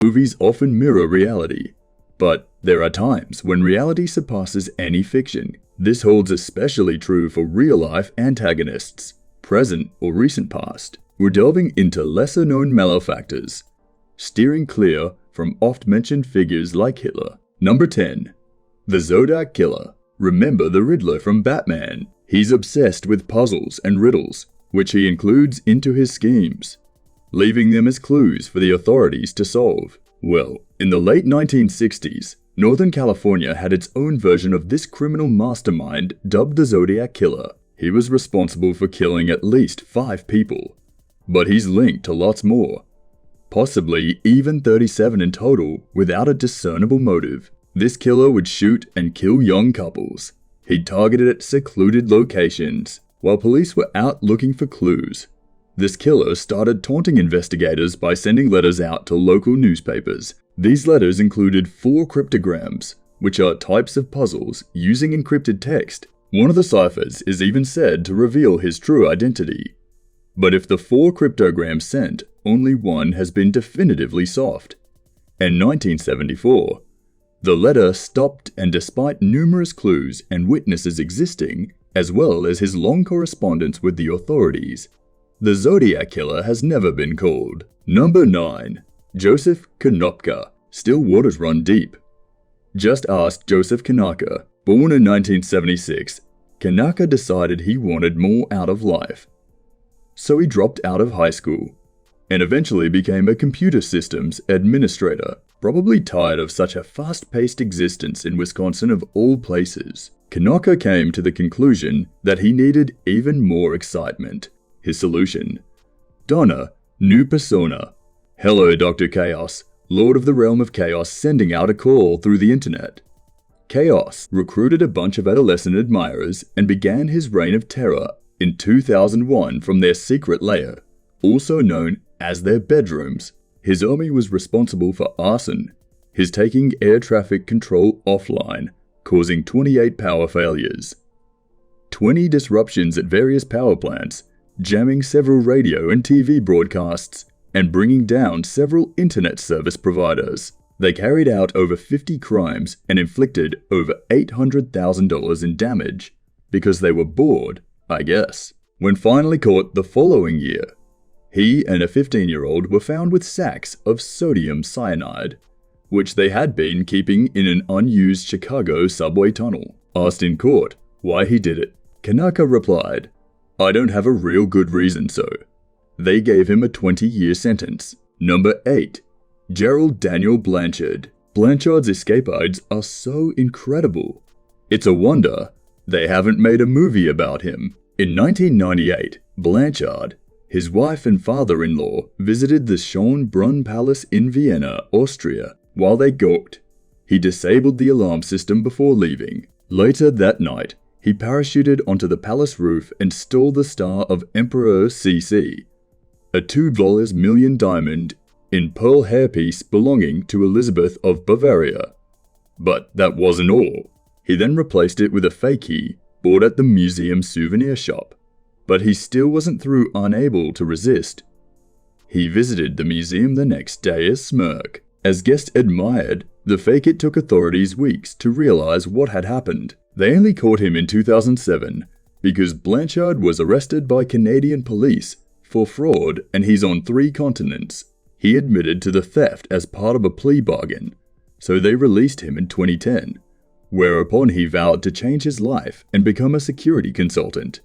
Movies often mirror reality, but there are times when reality surpasses any fiction. This holds especially true for real-life antagonists, present or recent past. We're delving into lesser-known malefactors, steering clear from oft-mentioned figures like Hitler. Number 10. The Zodiac Killer. Remember the Riddler from Batman. He's obsessed with puzzles and riddles, which he includes into his schemes, leaving them as clues for the authorities to solve. Well, in the late 1960s, Northern California had its own version of this criminal mastermind dubbed the Zodiac Killer. He was responsible for killing at least 5 people, but he's linked to lots more, possibly even 37 in total, without a discernible motive. This killer would shoot and kill young couples. He targeted at secluded locations, while police were out looking for clues. This killer started taunting investigators by sending letters out to local newspapers. These letters included 4 cryptograms, which are types of puzzles using encrypted text. One of the ciphers is even said to reveal his true identity. But if the 4 cryptograms sent, only one has been definitively solved. In 1974, the letter stopped, and despite numerous clues and witnesses existing, as well as his long correspondence with the authorities, the Zodiac Killer has never been called. Number 9. Joseph Konopka. Still waters run deep. Just ask Joseph Konopka. Born in 1976, Konopka decided he wanted more out of life. So he dropped out of high school, and eventually became a computer systems administrator, probably tired of such a fast-paced existence in Wisconsin of all places. Konopka came to the conclusion that he needed even more excitement. His solution: Donna, new persona. Hello, Dr. Chaos, Lord of the Realm of Chaos, sending out a call through the internet. Chaos recruited a bunch of adolescent admirers and began his reign of terror in 2001 from their secret lair, also known as their bedrooms. His army was responsible for arson, his taking air traffic control offline, causing 28 power failures, 20 disruptions at various power plants, jamming several radio and TV broadcasts, and bringing down several internet service providers. They carried out over 50 crimes and inflicted over $800,000 in damage because they were bored, I guess. When finally caught the following year, he and a 15-year-old were found with sacks of sodium cyanide, which they had been keeping in an unused Chicago subway tunnel. Asked in court why he did it, Konopka replied, "I don't have a real good reason so." They gave him a 20-year sentence. Number 8. Gerald Daniel Blanchard. Blanchard's escapades are so incredible. It's a wonder they haven't made a movie about him. In 1998, Blanchard, his wife and father-in-law, visited the Schönbrunn Palace in Vienna, Austria. While they gawked, he disabled the alarm system before leaving. Later that night, he parachuted onto the palace roof and stole the star of Emperor CC, a $2 million diamond in pearl hairpiece belonging to Elizabeth of Bavaria. But that wasn't all. He then replaced it with a fake key bought at the museum souvenir shop. But he still wasn't through unable to resist. He visited the museum the next day a smirk. As guests admired the fake, it took authorities weeks to realize what had happened. They only caught him in 2007 because Blanchard was arrested by Canadian police for fraud, and he's on 3 continents. He admitted to the theft as part of a plea bargain, so they released him in 2010, whereupon he vowed to change his life and become a security consultant.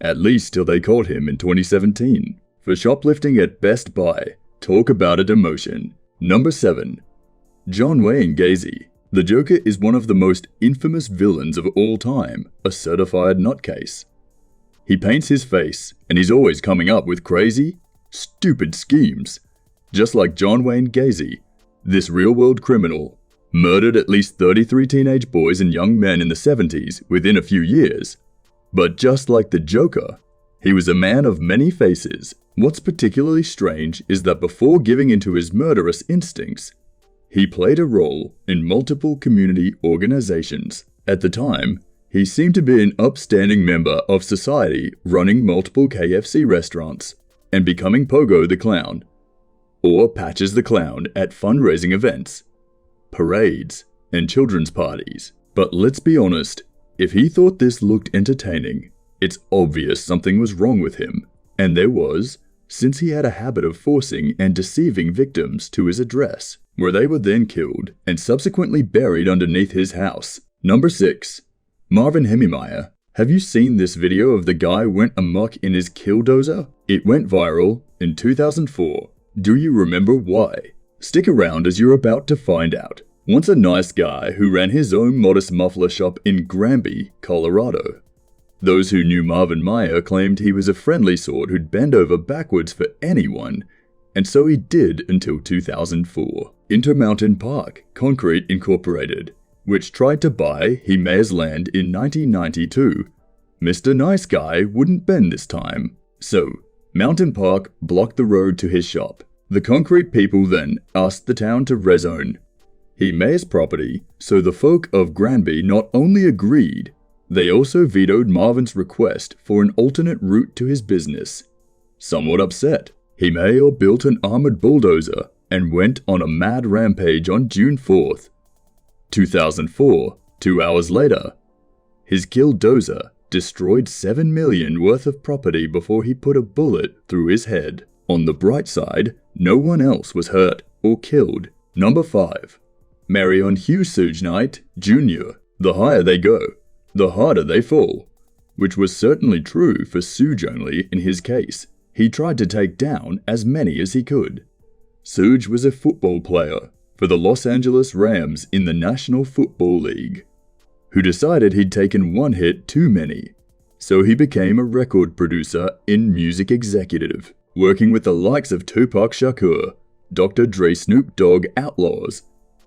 At least till they caught him in 2017 for shoplifting at Best Buy. Talk about a demotion. Number 7. John Wayne Gacy. The Joker is one of the most infamous villains of all time, a certified nutcase. He paints his face, and he's always coming up with crazy, stupid schemes. Just like John Wayne Gacy, this real-world criminal murdered at least 33 teenage boys and young men in the 70s within a few years. But just like the Joker, he was a man of many faces. What's particularly strange is that before giving into his murderous instincts, he played a role in multiple community organizations. At the time, he seemed to be an upstanding member of society, running multiple KFC restaurants and becoming Pogo the Clown. or Patches the Clown at fundraising events, parades, and children's parties. But let's be honest, if he thought this looked entertaining, it's obvious something was wrong with him. And there was, since he had a habit of forcing and deceiving victims to his address, where they were then killed and subsequently buried underneath his house. Number 6. Marvin Himes. Have you seen this video of the guy went amok in his killdozer? It went viral in 2004. Do you remember why? Stick around as you're about to find out. Once a nice guy who ran his own modest muffler shop in Granby, Colorado. Those who knew Marvin Himes claimed he was a friendly sort who'd bend over backwards for anyone, and so he did until 2004. Intermountain Park Concrete Incorporated, which tried to buy Himes' land in 1992. Mr. Nice Guy wouldn't bend this time, so Mountain Park blocked the road to his shop. The concrete people then asked the town to rezone Himes' property, so the folk of Granby not only agreed, they also vetoed Marvin's request for an alternate route to his business. Somewhat upset, Himes built an armored bulldozer and went on a mad rampage on June 4th, 2004, 2 hours later. His killdozer destroyed $7 million worth of property before he put a bullet through his head. On the bright side, no one else was hurt or killed. Number 5. Marion Hugh Suge Knight Jr. The higher they go, the harder they fall. Which was certainly true for Suge only in his case. He tried to take down as many as he could. Suge was a football player for the Los Angeles Rams in the National Football League, who decided he'd taken one hit too many. So he became a record producer and music executive, working with the likes of Tupac Shakur, Dr. Dre, Snoop Dogg Outlaws,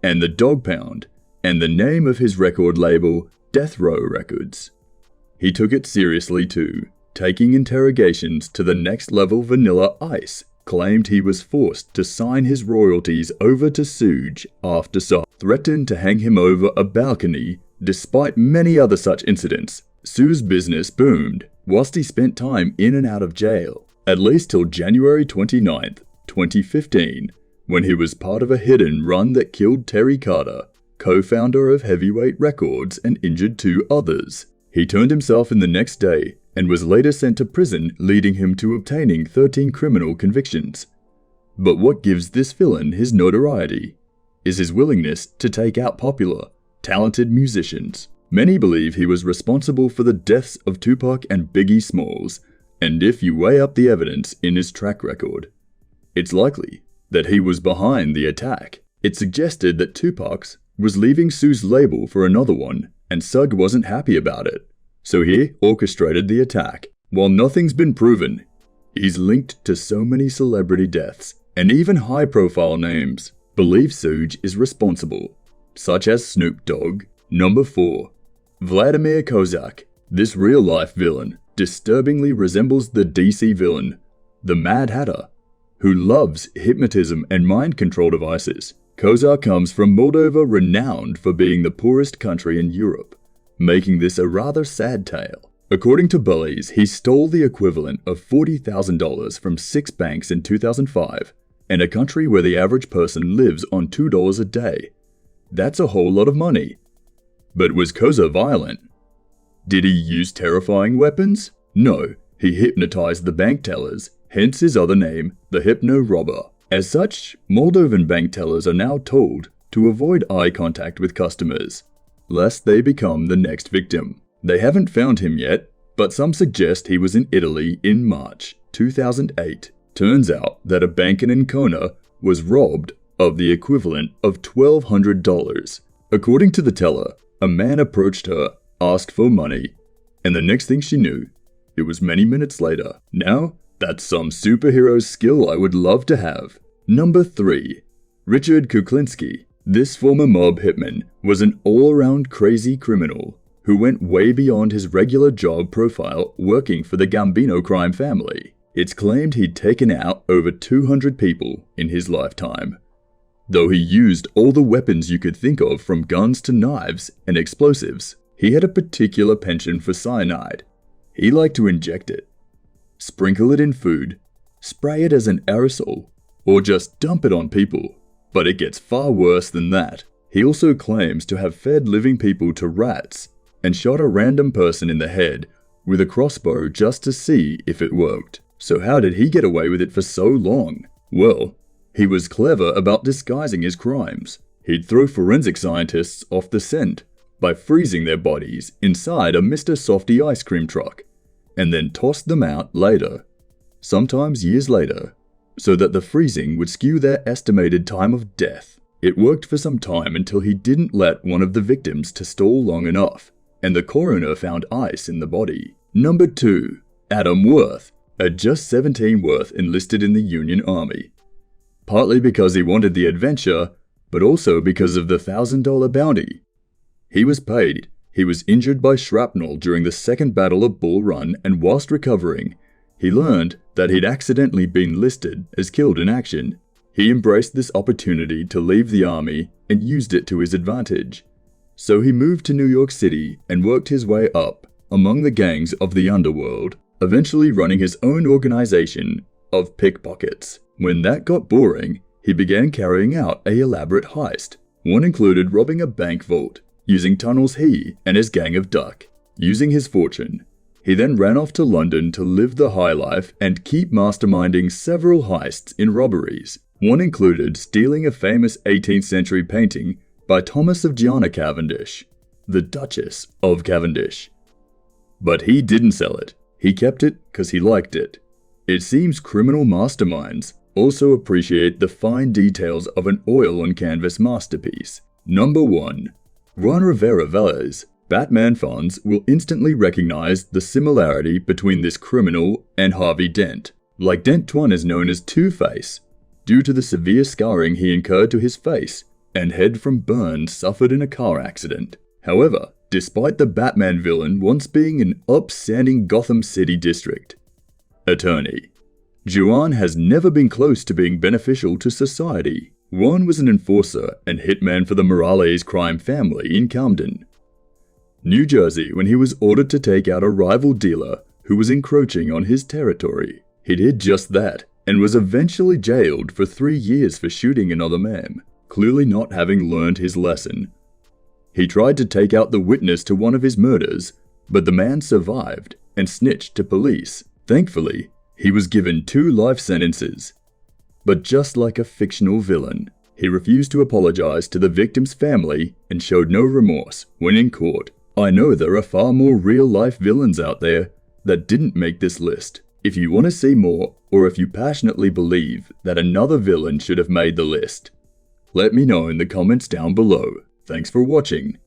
and the Dog Pound, and the name of his record label, Death Row Records. He took it seriously too, taking interrogations to the next level. Vanilla Ice claimed he was forced to sign his royalties over to Suge after Suge threatened to hang him over a balcony. Despite many other such incidents, Suge's business boomed whilst he spent time in and out of jail, at least till January 29th, 2015, when he was part of a hidden run that killed Terry Carter, co-founder of Heavyweight Records, and injured 2 others. He turned himself in the next day and was later sent to prison, leading him to obtaining 13 criminal convictions. But what gives this villain his notoriety is his willingness to take out popular, talented musicians. Many believe he was responsible for the deaths of Tupac and Biggie Smalls, and if you weigh up the evidence in his track record, it's likely that he was behind the attack. It suggested that Tupac's was leaving Suge's label for another one, and Suge wasn't happy about it, so he orchestrated the attack. While nothing's been proven, he's linked to so many celebrity deaths, and even high-profile names believe Suge is responsible, such as Snoop Dogg. Number 4. Vladimir Kozak. This real-life villain disturbingly resembles the DC villain, the Mad Hatter, who loves hypnotism and mind control devices. Kozak comes from Moldova, renowned for being the poorest country in Europe, making this a rather sad tale. According to bullies, he stole the equivalent of $40,000 from 6 banks in 2005, in a country where the average person lives on $2 a day. That's a whole lot of money. But was Kozak violent? Did he use terrifying weapons? No, he hypnotized the bank tellers, hence his other name, the Hypno Robber. As such, Moldovan bank tellers are now told to avoid eye contact with customers, lest they become the next victim. They haven't found him yet, but some suggest he was in Italy in March 2008. Turns out that a bank in Ancona was robbed of the equivalent of $1,200. According to the teller, a man approached her, asked for money, and the next thing she knew, it was many minutes later. Now, that's some superhero skill I would love to have. Number 3. Richard Kuklinski. This former mob hitman was an all-around crazy criminal who went way beyond his regular job profile working for the Gambino crime family. It's claimed he'd taken out over 200 people in his lifetime. Though he used all the weapons you could think of, from guns to knives and explosives, he had a particular penchant for cyanide. He liked to inject it, sprinkle it in food, spray it as an aerosol, or just dump it on people. But it gets far worse than that. He also claims to have fed living people to rats and shot a random person in the head with a crossbow just to see if it worked. So how did he get away with it for so long? Well, he was clever about disguising his crimes. He'd throw forensic scientists off the scent by freezing their bodies inside a Mr. Softy ice cream truck, and then tossed them out later, sometimes years later, so that the freezing would skew their estimated time of death. It worked for some time until he didn't let one of the victims to stall long enough, and the coroner found ice in the body. Number 2. Adam Worth. At just 17, Worth enlisted in the Union Army. Partly because he wanted the adventure, but also because of the $1,000 bounty. He was paid. He was injured by shrapnel during the Second Battle of Bull Run, and whilst recovering, he learned that he'd accidentally been listed as killed in action. He embraced this opportunity to leave the army and used it to his advantage. So he moved to New York City and worked his way up among the gangs of the underworld, eventually running his own organization of pickpockets. When that got boring, he began carrying out an elaborate heist. One included robbing a bank vault, using tunnels he and his gang of duck. Using his fortune, he then ran off to London to live the high life and keep masterminding several heists in robberies. One included stealing a famous 18th century painting by Thomas of Gianna Cavendish, the Duchess of Cavendish. But he didn't sell it. He kept it because he liked it. It seems criminal masterminds also appreciate the fine details of an oil-on-canvas masterpiece. Number 1. Ron Rivera Velas. Batman fans will instantly recognize the similarity between this criminal and Harvey Dent. Like Dent, Twan is known as Two-Face, due to the severe scarring he incurred to his face and head from burns suffered in a car accident. However, despite the Batman villain once being an upstanding Gotham City district attorney, Juan has never been close to being beneficial to society. Juan was an enforcer and hitman for the Morales crime family in Camden, New Jersey, when he was ordered to take out a rival dealer who was encroaching on his territory. He did just that and was eventually jailed for 3 years for shooting another man, clearly not having learned his lesson. He tried to take out the witness to one of his murders, but the man survived and snitched to police. Thankfully, he was given 2 life sentences. But just like a fictional villain, he refused to apologize to the victim's family and showed no remorse when in court. I know there are far more real-life villains out there that didn't make this list. If you want to see more, or if you passionately believe that another villain should have made the list, let me know in the comments down below. Thanks for watching.